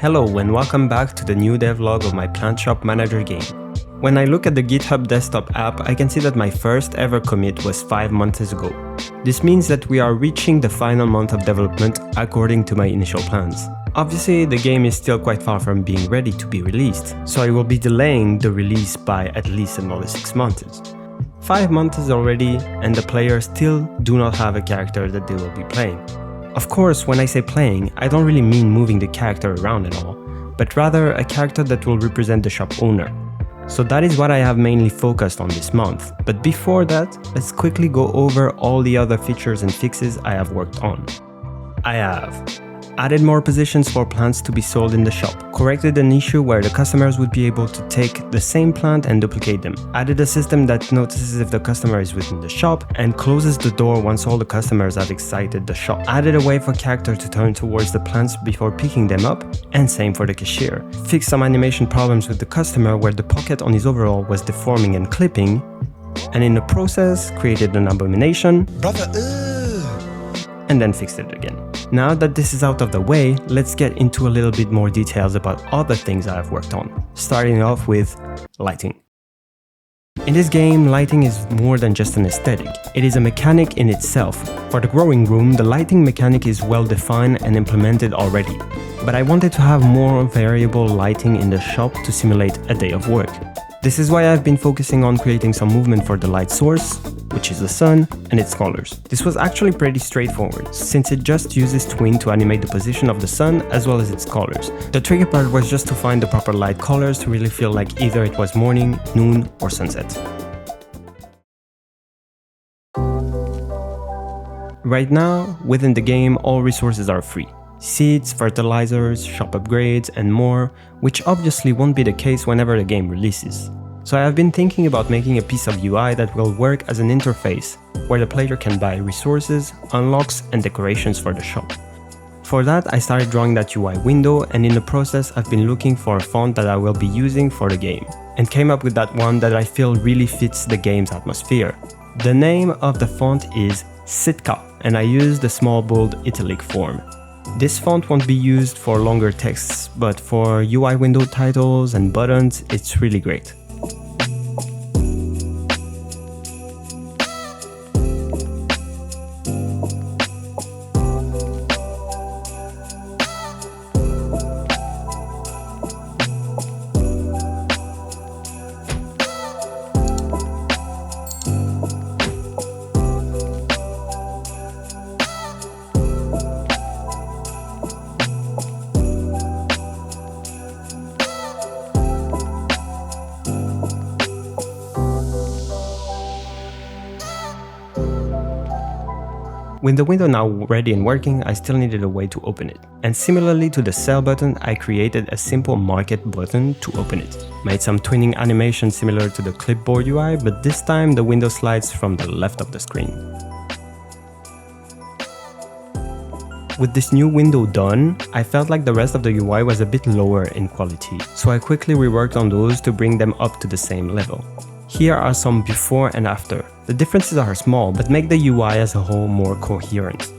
Hello and welcome back to the new devlog of my Plant Shop Manager game. When I look at the GitHub desktop app, I can see that my first ever commit was 5 months ago. This means that we are reaching the final month of development according to my initial plans. Obviously, the game is still quite far from being ready to be released, so I will be delaying the release by at least another 6 months. 5 months already, and the players still do not have a character that they will be playing. Of course, when I say playing, I don't really mean moving the character around at all, but rather a character that will represent the shop owner. So that is what I have mainly focused on this month, but before that, let's quickly go over all the other features and fixes I have worked on. I have added more positions for plants to be sold in the shop, corrected an issue where the customers would be able to take the same plant and duplicate them, added a system that notices if the customer is within the shop and closes the door once all the customers have exited the shop, added a way for character to turn towards the plants before picking them up, and same for the cashier, fixed some animation problems with the customer where the pocket on his overall was deforming and clipping, and in the process created an abomination, and then fixed it again. Now that this is out of the way, let's get into a little bit more details about other things I have worked on, starting off with lighting. In this game, lighting is more than just an aesthetic, it is a mechanic in itself. For the growing room, the lighting mechanic is well defined and implemented already, but I wanted to have more variable lighting in the shop to simulate a day of work. This is why I've been focusing on creating some movement for the light source, which is the sun, and its colors. This was actually pretty straightforward, since it just uses Twin to animate the position of the sun as well as its colors. The tricky part was just to find the proper light colors to really feel like either it was morning, noon, or sunset. Right now, within the game, all resources are free. Seeds, fertilizers, shop upgrades, and more, which obviously won't be the case whenever the game releases. So I have been thinking about making a piece of UI that will work as an interface, where the player can buy resources, unlocks, and decorations for the shop. For that, I started drawing that UI window, and in the process I've been looking for a font that I will be using for the game, and came up with that one that I feel really fits the game's atmosphere. The name of the font is Sitka, and I used the small bold italic form. This font won't be used for longer texts, but for UI window titles and buttons, it's really great. With the window now ready and working, I still needed a way to open it. And similarly to the sell button, I created a simple market button to open it. Made some twinning animation similar to the clipboard UI, but this time the window slides from the left of the screen. With this new window done, I felt like the rest of the UI was a bit lower in quality, so I quickly reworked on those to bring them up to the same level. Here are some before and after. The differences are small, but make the UI as a whole more coherent.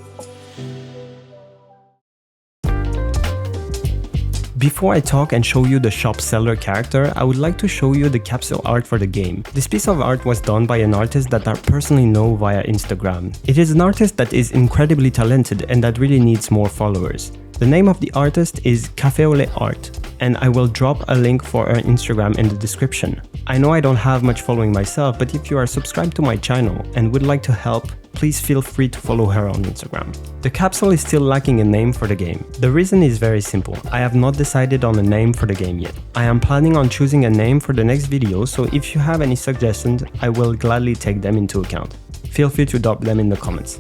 Before I talk and show you the shop seller character, I would like to show you the capsule art for the game. This piece of art was done by an artist that I personally know via Instagram. It is an artist that is incredibly talented and that really needs more followers. The name of the artist is Cafeole Art, and I will drop a link for her Instagram in the description. I know I don't have much following myself, but if you are subscribed to my channel and would like to help, please feel free to follow her on Instagram. The capsule is still lacking a name for the game. The reason is very simple. I have not decided on a name for the game yet. I am planning on choosing a name for the next video, so if you have any suggestions, I will gladly take them into account. Feel free to drop them in the comments.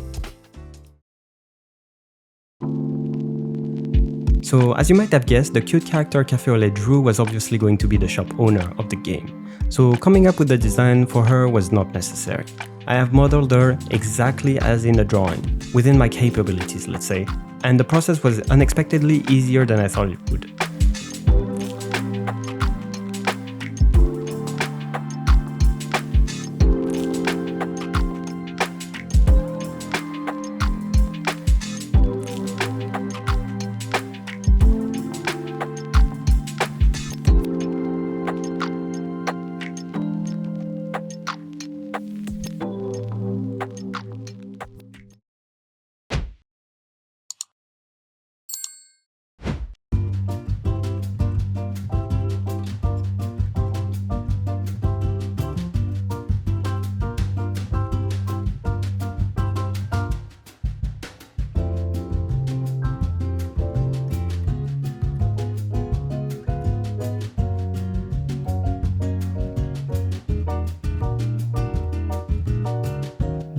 So, as you might have guessed, the cute character Cafeole drew was obviously going to be the shop owner of the game. So coming up with the design for her was not necessary. I have modeled her exactly as in the drawing, within my capabilities, let's say, and the process was unexpectedly easier than I thought it would.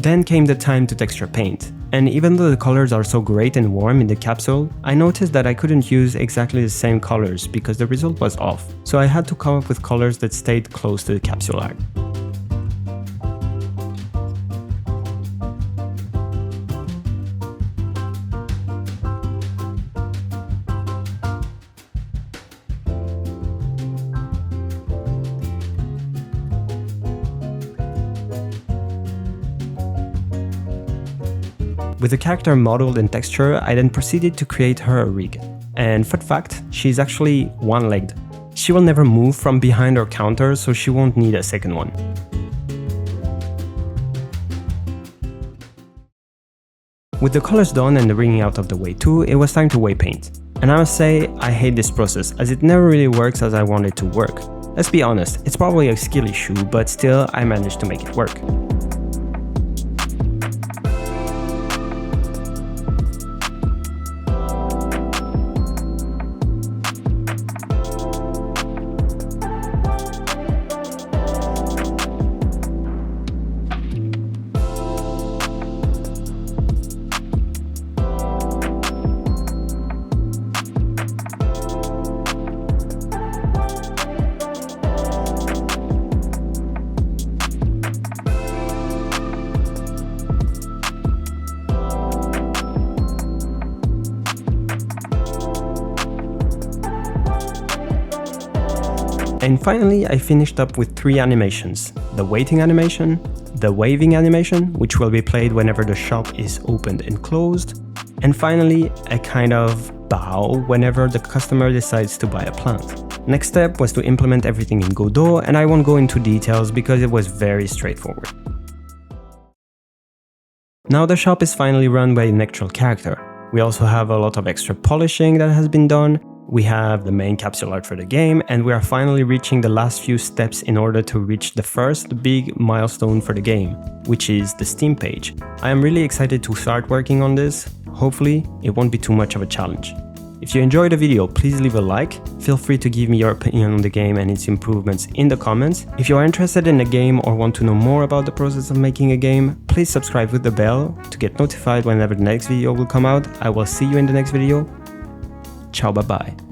Then came the time to texture paint. And even though the colors are so great and warm in the capsule, I noticed that I couldn't use exactly the same colors because the result was off. So I had to come up with colors that stayed close to the capsule art. With the character modeled in texture, I then proceeded to create her a rig. And fun fact, she's actually one-legged. She will never move from behind her counter, so she won't need a second one. With the colors done and the rigging out of the way too, it was time to wave paint. And I must say, I hate this process, as it never really works as I want it to work. Let's be honest, it's probably a skill issue, but still, I managed to make it work. And finally, I finished up with 3 animations: the waiting animation, the waving animation, which will be played whenever the shop is opened and closed, and finally, a kind of bow whenever the customer decides to buy a plant. Next step was to implement everything in Godot, and I won't go into details because it was very straightforward. Now the shop is finally run by an actual character. We also have a lot of extra polishing that has been done. We have the main capsule art for the game, and we are finally reaching the last few steps in order to reach the first big milestone for the game, which is the Steam page. I am really excited to start working on this. Hopefully, it won't be too much of a challenge. If you enjoyed the video, please leave a like. Feel free to give me your opinion on the game and its improvements in the comments. If you are interested in the game or want to know more about the process of making a game, please subscribe with the bell to get notified whenever the next video will come out. I will see you in the next video. Ciao, bye bye.